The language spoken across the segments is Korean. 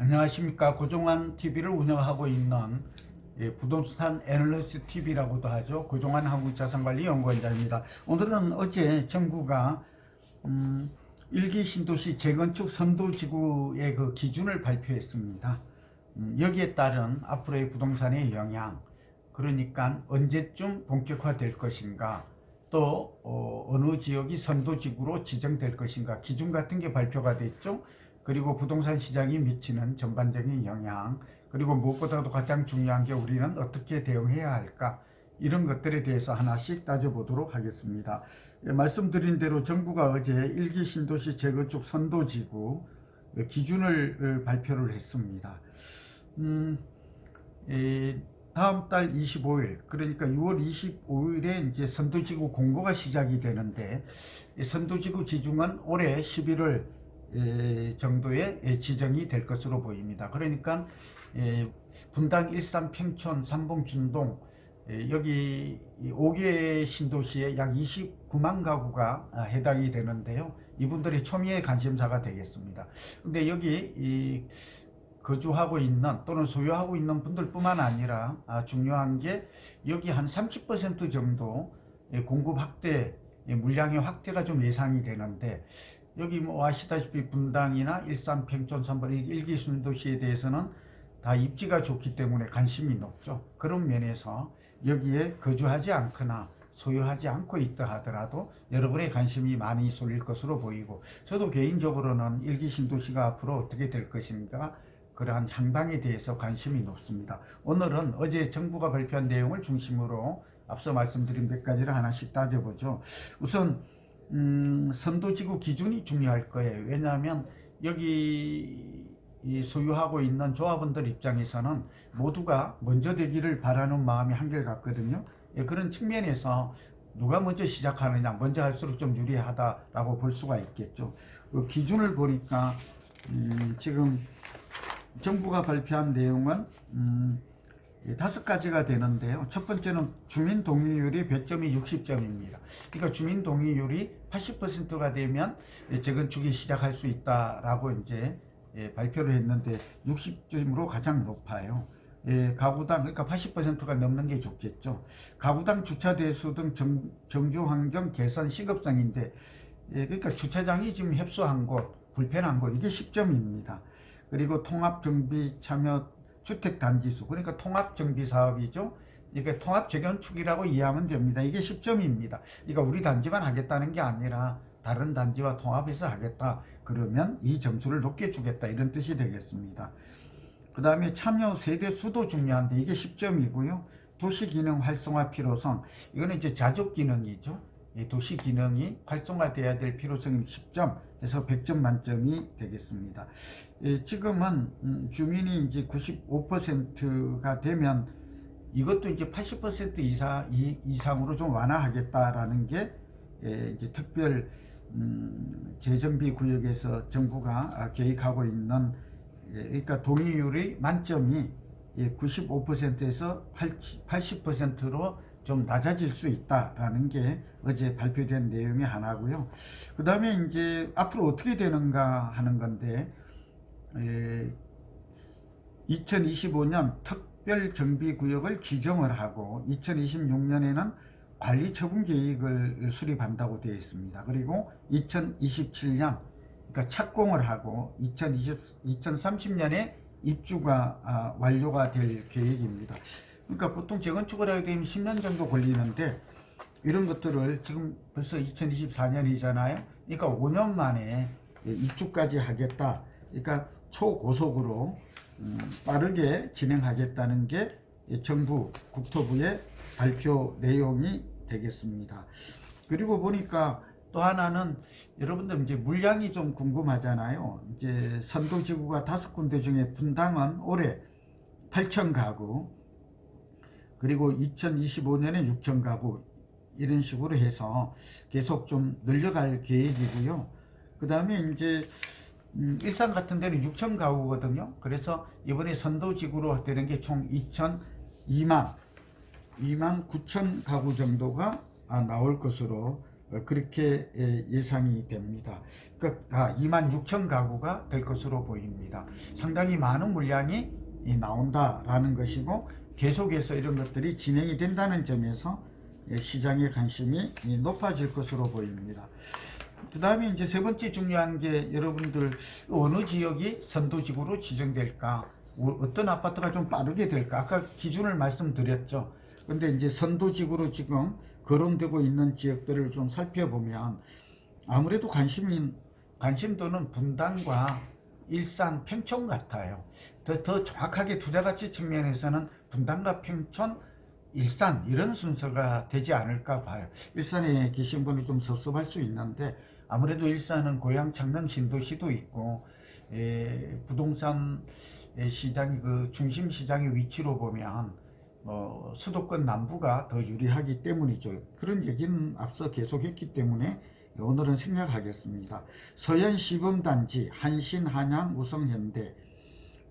안녕하십니까. 고종환 TV를 운영하고 있는 부동산 애널리스트 TV라고도 하죠. 고종환 한국자산관리연구원장입니다. 오늘은 어제 정부가 1기 신도시 재건축 선도지구의 그 기준을 발표했습니다. 여기에 따른 앞으로의 부동산의 영향, 그러니까 언제쯤 본격화될 것인가, 또 어느 지역이 선도지구로 지정될 것인가, 기준 같은 게 발표가 됐죠. 그리고 부동산 시장이 미치는 전반적인 영향, 그리고 무엇보다도 가장 중요한 게 우리는 어떻게 대응해야 할까, 이런 것들에 대해서 하나씩 따져보도록 하겠습니다. 말씀드린 대로 정부가 어제 1기 신도시 재건축 선도지구 기준을 발표를 했습니다. 다음 달 25일, 그러니까 6월 25일에 이제 선도지구 공고가 시작이 되는데, 선도지구 지중은 올해 11월 정도에 지정이 될 것으로 보입니다. 그러니까 분당, 일산, 평촌, 삼봉, 준동, 여기 5개 신도시에 약 29만 가구가 해당이 되는데요. 이분들이 초미의 관심사가 되겠습니다. 근데 여기 거주하고 있는 또는 소유하고 있는 분들뿐만 아니라 중요한 게 여기 한 30% 정도 공급 확대, 물량의 확대가 좀 예상이 되는데, 여기 뭐 아시다시피 분당이나 일산, 평촌, 삼봉 1기 신도시에 대해서는 다 입지가 좋기 때문에 관심이 높죠. 그런 면에서 여기에 거주하지 않거나 소유하지 않고 있다 하더라도 여러분의 관심이 많이 쏠릴 것으로 보이고, 저도 개인적으로는 1기 신도시가 앞으로 어떻게 될 것인가, 그러한 향방에 대해서 관심이 높습니다. 오늘은 어제 정부가 발표한 내용을 중심으로 앞서 말씀드린 몇 가지를 하나씩 따져보죠. 우선 선도지구 기준이 중요할 거예요. 왜냐하면 여기 소유하고 있는 조합원들 입장에서는 모두가 먼저 되기를 바라는 마음이 한결같거든요. 그런 측면에서 누가 먼저 시작하느냐, 먼저 할수록 좀 유리하다라고 볼 수가 있겠죠. 그 기준을 보니까 지금 정부가 발표한 내용은 5가지가 되는데요. 첫 번째는 주민 동의율이 배점이 60점입니다. 그러니까 주민 동의율이 80%가 되면 재건축이 시작할 수 있다라고 이제 발표를 했는데 60점으로 가장 높아요. 가구당, 그러니까 80%가 넘는 게 좋겠죠. 가구당 주차 대수 등 정주 환경 개선 시급성인데, 그러니까 주차장이 지금 협소한 곳, 불편한 곳, 이게 10점입니다. 그리고 통합 정비 참여 주택 단지수, 그러니까 통합 정비 사업이죠. 이게 통합 재건축이라고 이해하면 됩니다. 이게 10점입니다. 그러니까 우리 단지만 하겠다는 게 아니라 다른 단지와 통합해서 하겠다, 그러면 이 점수를 높게 주겠다, 이런 뜻이 되겠습니다. 그 다음에 참여 세대 수도 중요한데 이게 10점이고요. 도시 기능 활성화 필요성, 이거는 이제 자족 기능이죠. 도시 기능이 활성화돼야 될 필요성이 10점, 그래서 100점 만점이 되겠습니다. 지금은 주민이 이제 95%가 되면 이것도 이제 80% 이상으로 좀 완화하겠다라는 게 이제 특별 재정비 구역에서 정부가 계획하고 있는, 그러니까 동의율이 만점이 95%에서 80%로 좀 낮아질 수 있다라는 게 어제 발표된 내용의 하나고요. 그 다음에 이제 앞으로 어떻게 되는가 하는 건데, 2025년 특별 정비 구역을 지정을 하고 2026년에는 관리 처분 계획을 수립한다고 되어 있습니다. 그리고 2027년, 그러니까 착공을 하고 2030년에 입주가 완료가 될 계획입니다. 그러니까 보통 재건축을 하게 되면 10년 정도 걸리는데, 이런 것들을 지금 벌써 2024년이잖아요. 그러니까 5년 만에 입주까지 하겠다. 그러니까 초고속으로 빠르게 진행하겠다는 게 정부 국토부의 발표 내용이 되겠습니다. 그리고 보니까 또 하나는, 여러분들 이제 물량이 좀 궁금하잖아요. 이제 선도지구가 5군데 중에 분당은 올해 8,000 가구, 그리고 2025년에 6,000 가구, 이런 식으로 해서 계속 좀 늘려갈 계획이고요. 그 다음에 이제 일산 같은 데는 6,000 가구거든요. 그래서 이번에 선도지구로 되는 게 총 2만 9천 가구 정도가 나올 것으로 그렇게 예상이 됩니다. 그러니까 26,000 가구가 될 것으로 보입니다. 상당히 많은 물량이 나온다라는 것이고 계속해서 이런 것들이 진행이 된다는 점에서 시장의 관심이 높아질 것으로 보입니다. 그 다음에 이제 세 번째 중요한 게 여러분들 어느 지역이 선도지구로 지정될까, 어떤 아파트가 좀 빠르게 될까, 아까 기준을 말씀드렸죠. 근데 이제 선도지구로 지금 거론되고 있는 지역들을 좀 살펴보면 아무래도 관심도는 분당과 일산, 평촌 같아요. 더 정확하게 투자가치 측면에서는 분당과 평촌, 일산 이런 순서가 되지 않을까 봐요. 일산에 계신 분이 좀 섭섭할 수 있는데 아무래도 일산은 고향 창녕 신도시도 있고 부동산 시장이 그 중심 시장의 위치로 보면 수도권 남부가 더 유리하기 때문이죠. 그런 얘기는 앞서 계속했기 때문에 오늘은 생략하겠습니다. 서현 시범단지, 한신, 한양, 우성현대,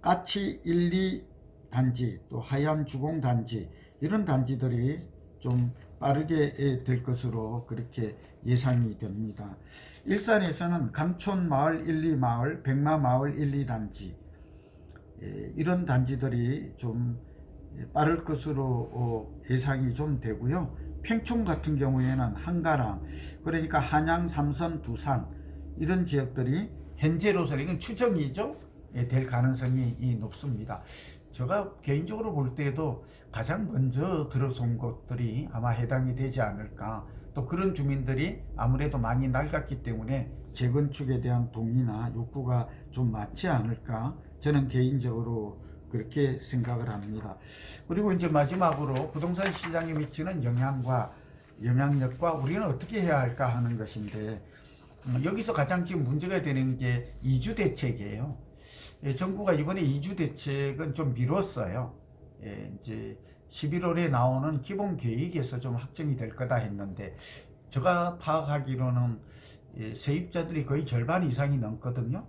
까치 1, 2 단지, 또 하얀 주공 단지 이런 단지들이 좀 빠르게 될 것으로 그렇게 예상이 됩니다. 일산에서는 감촌마을 1, 2마을, 백마마을 1, 2단지 이런 단지들이 좀 빠를 것으로 예상이 좀 되고요. 평촌 같은 경우에는 한가람, 그러니까 한양, 삼선, 두산 이런 지역들이 현재로서는 이건 추정이죠. 될 가능성이 높습니다. 제가 개인적으로 볼 때도 가장 먼저 들어선 곳들이 아마 해당이 되지 않을까. 또 그런 주민들이 아무래도 많이 낡았기 때문에 재건축에 대한 동의나 욕구가 좀 많지 않을까. 저는 개인적으로 그렇게 생각을 합니다. 그리고 이제 마지막으로 부동산 시장에 미치는 영향력과 우리는 어떻게 해야 할까 하는 것인데 여기서 가장 지금 문제가 되는 게 이주 대책이에요. 정부가 이번에 이주 대책은 좀 미뤘어요. 이제 11월에 나오는 기본 계획에서 좀 확정이 될 거다 했는데 제가 파악하기로는 세입자들이 거의 절반 이상이 넘거든요.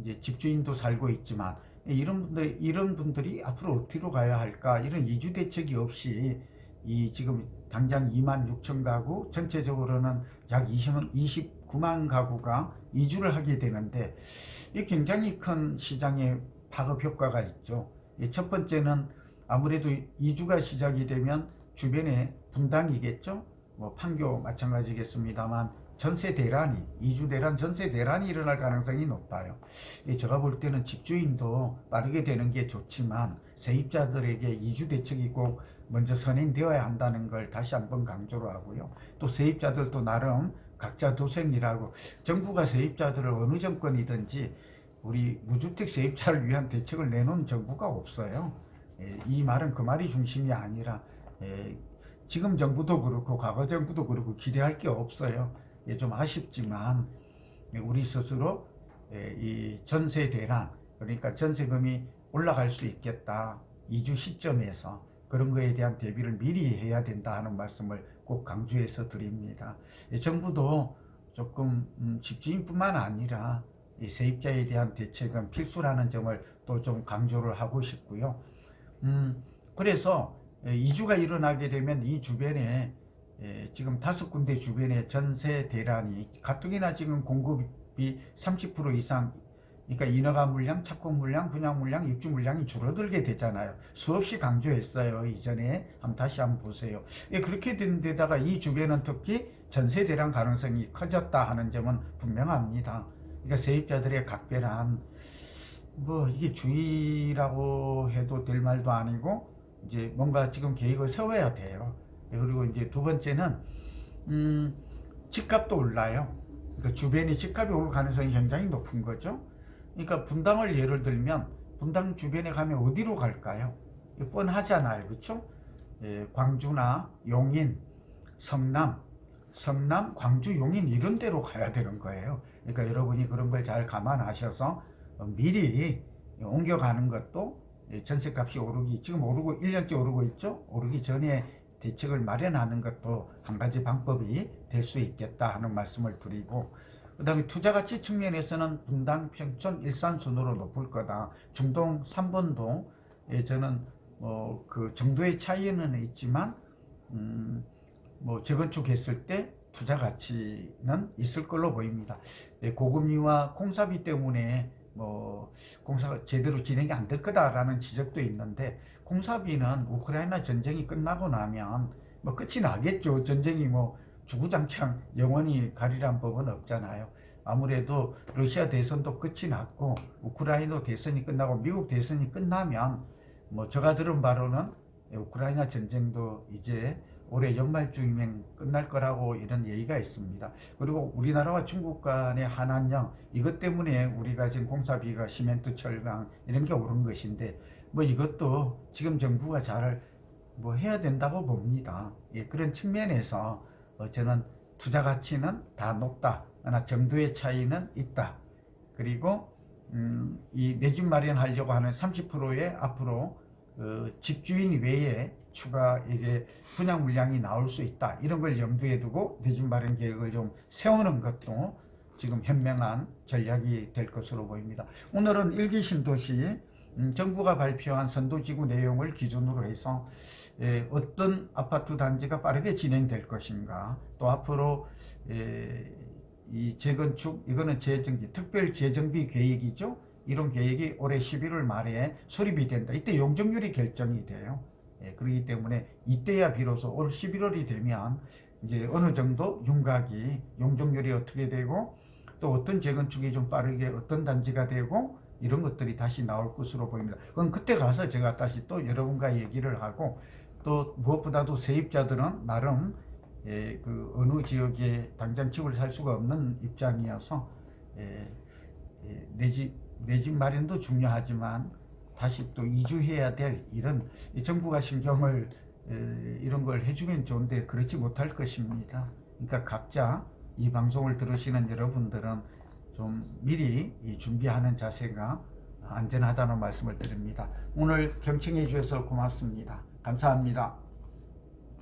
이제 집주인도 살고 있지만 이런 분들이 앞으로 어디로 가야 할까, 이런 이주 대책이 없이 지금 당장 26,000 가구, 전체적으로는 약 29만 가구가 이주를 하게 되는데 이 굉장히 큰 시장의 파급 효과가 있죠. 첫 번째는 아무래도 이주가 시작이 되면 주변에 분당이겠죠. 뭐 판교 마찬가지겠습니다만 전세 대란이, 이주 대란, 전세 대란이 일어날 가능성이 높아요. 제가 볼 때는 집주인도 빠르게 되는 게 좋지만 세입자들에게 이주 대책이 꼭 먼저 선행되어야 한다는 걸 다시 한번 강조를 하고요. 또 세입자들도 나름 각자 도생이라고, 정부가 세입자들을 어느 정권이든지 우리 무주택 세입자를 위한 대책을 내놓은 정부가 없어요. 이 말은 그 말이 중심이 아니라 지금 정부도 그렇고 과거 정부도 그렇고 기대할 게 없어요. 좀 아쉽지만 우리 스스로 이 전세 대란, 그러니까 전세금이 올라갈 수 있겠다, 이주 시점에서 그런 거에 대한 대비를 미리 해야 된다 하는 말씀을 꼭 강조해서 드립니다. 정부도 조금 집주인뿐만 아니라 이 세입자에 대한 대책은 필수라는 점을 또 좀 강조를 하고 싶고요. 그래서 이주가 일어나게 되면 이 주변에 지금 5군데 주변에 전세 대란이 가뜩이나 지금 공급이 30% 이상, 그러니까 인허가 물량, 착공 물량, 분양 물량, 입주 물량이 줄어들게 되잖아요. 수없이 강조했어요. 이전에 다시 한번 보세요. 그렇게 된 데다가 이 주변은 특히 전세 대란 가능성이 커졌다 하는 점은 분명합니다. 그러니까 세입자들의 각별한 이게 주의라고 해도 될 말도 아니고 이제 뭔가 지금 계획을 세워야 돼요. 그리고 이제 두 번째는 집값도 올라요. 그러니까 주변에 집값이 오를 가능성이 굉장히 높은 거죠. 그러니까 분당을 예를 들면 분당 주변에 가면 어디로 갈까요? 뻔하잖아요, 그렇죠? 광주나 용인, 성남, 광주, 용인 이런 데로 가야 되는 거예요. 그러니까 여러분이 그런 걸 잘 감안하셔서 미리 옮겨가는 것도 전세값이 오르기, 지금 오르고 1년째 오르고 있죠. 오르기 전에 대책을 마련하는 것도 한 가지 방법이 될 수 있겠다 하는 말씀을 드리고, 그 다음에 투자가치 측면에서는 분당, 평촌, 일산 순으로 높을 거다. 중동 3번도 저는 그 정도의 차이는 있지만 재건축했을 때 투자 가치는 있을 걸로 보입니다. 고금리와 공사비 때문에 뭐 공사가 제대로 진행이 안 될 거다라는 지적도 있는데, 공사비는 우크라이나 전쟁이 끝나고 나면 뭐 끝이 나겠죠. 전쟁이 뭐 주구장창 영원히 가리란 법은 없잖아요. 아무래도 러시아 대선도 끝이 났고 우크라이나 대선이 끝나고 미국 대선이 끝나면 뭐 제가 들은 바로는 우크라이나 전쟁도 이제 올해 연말쯤이면 끝날 거라고 이런 얘기가 있습니다. 그리고 우리나라와 중국 간의 한한령, 이것 때문에 우리가 지금 공사비가 시멘트, 철강 이런 게 오른 것인데, 뭐 이것도 지금 정부가 잘 뭐 해야 된다고 봅니다. 예, 그런 측면에서 저는 투자 가치는 다 높다, 그러나 정도의 차이는 있다. 그리고 이 내 집 마련하려고 하는 30%의 앞으로 집주인 외에 추가 이게 분양 물량이 나올 수 있다, 이런 걸 염두에 두고 내 집 마련 계획을 좀 세우는 것도 지금 현명한 전략이 될 것으로 보입니다. 오늘은 일기 신도시 정부가 발표한 선도지구 내용을 기준으로 해서 어떤 아파트 단지가 빠르게 진행될 것인가, 또 앞으로 이 재건축, 이거는 재정비, 특별 재정비 계획이죠. 이런 계획이 올해 11월 말에 수립이 된다. 이때 용적률이 결정이 돼요. 그렇기 때문에 이때야 비로소 올 11월이 되면 이제 어느 정도 윤곽이, 용적률이 어떻게 되고 또 어떤 재건축이 좀 빠르게 어떤 단지가 되고 이런 것들이 다시 나올 것으로 보입니다. 그럼 그때 가서 제가 다시 또 여러분과 얘기를 하고, 또 무엇보다도 세입자들은 나름 그 어느 지역에 당장 집을 살 수가 없는 입장이어서 내 집 마련도 중요하지만 다시 또 이주해야 될 이런 정부가 신경을 이런 걸 해주면 좋은데 그렇지 못할 것입니다. 그러니까 각자 이 방송을 들으시는 여러분들은 좀 미리 준비하는 자세가 안전하다는 말씀을 드립니다. 오늘 경청해 주셔서 고맙습니다. 감사합니다.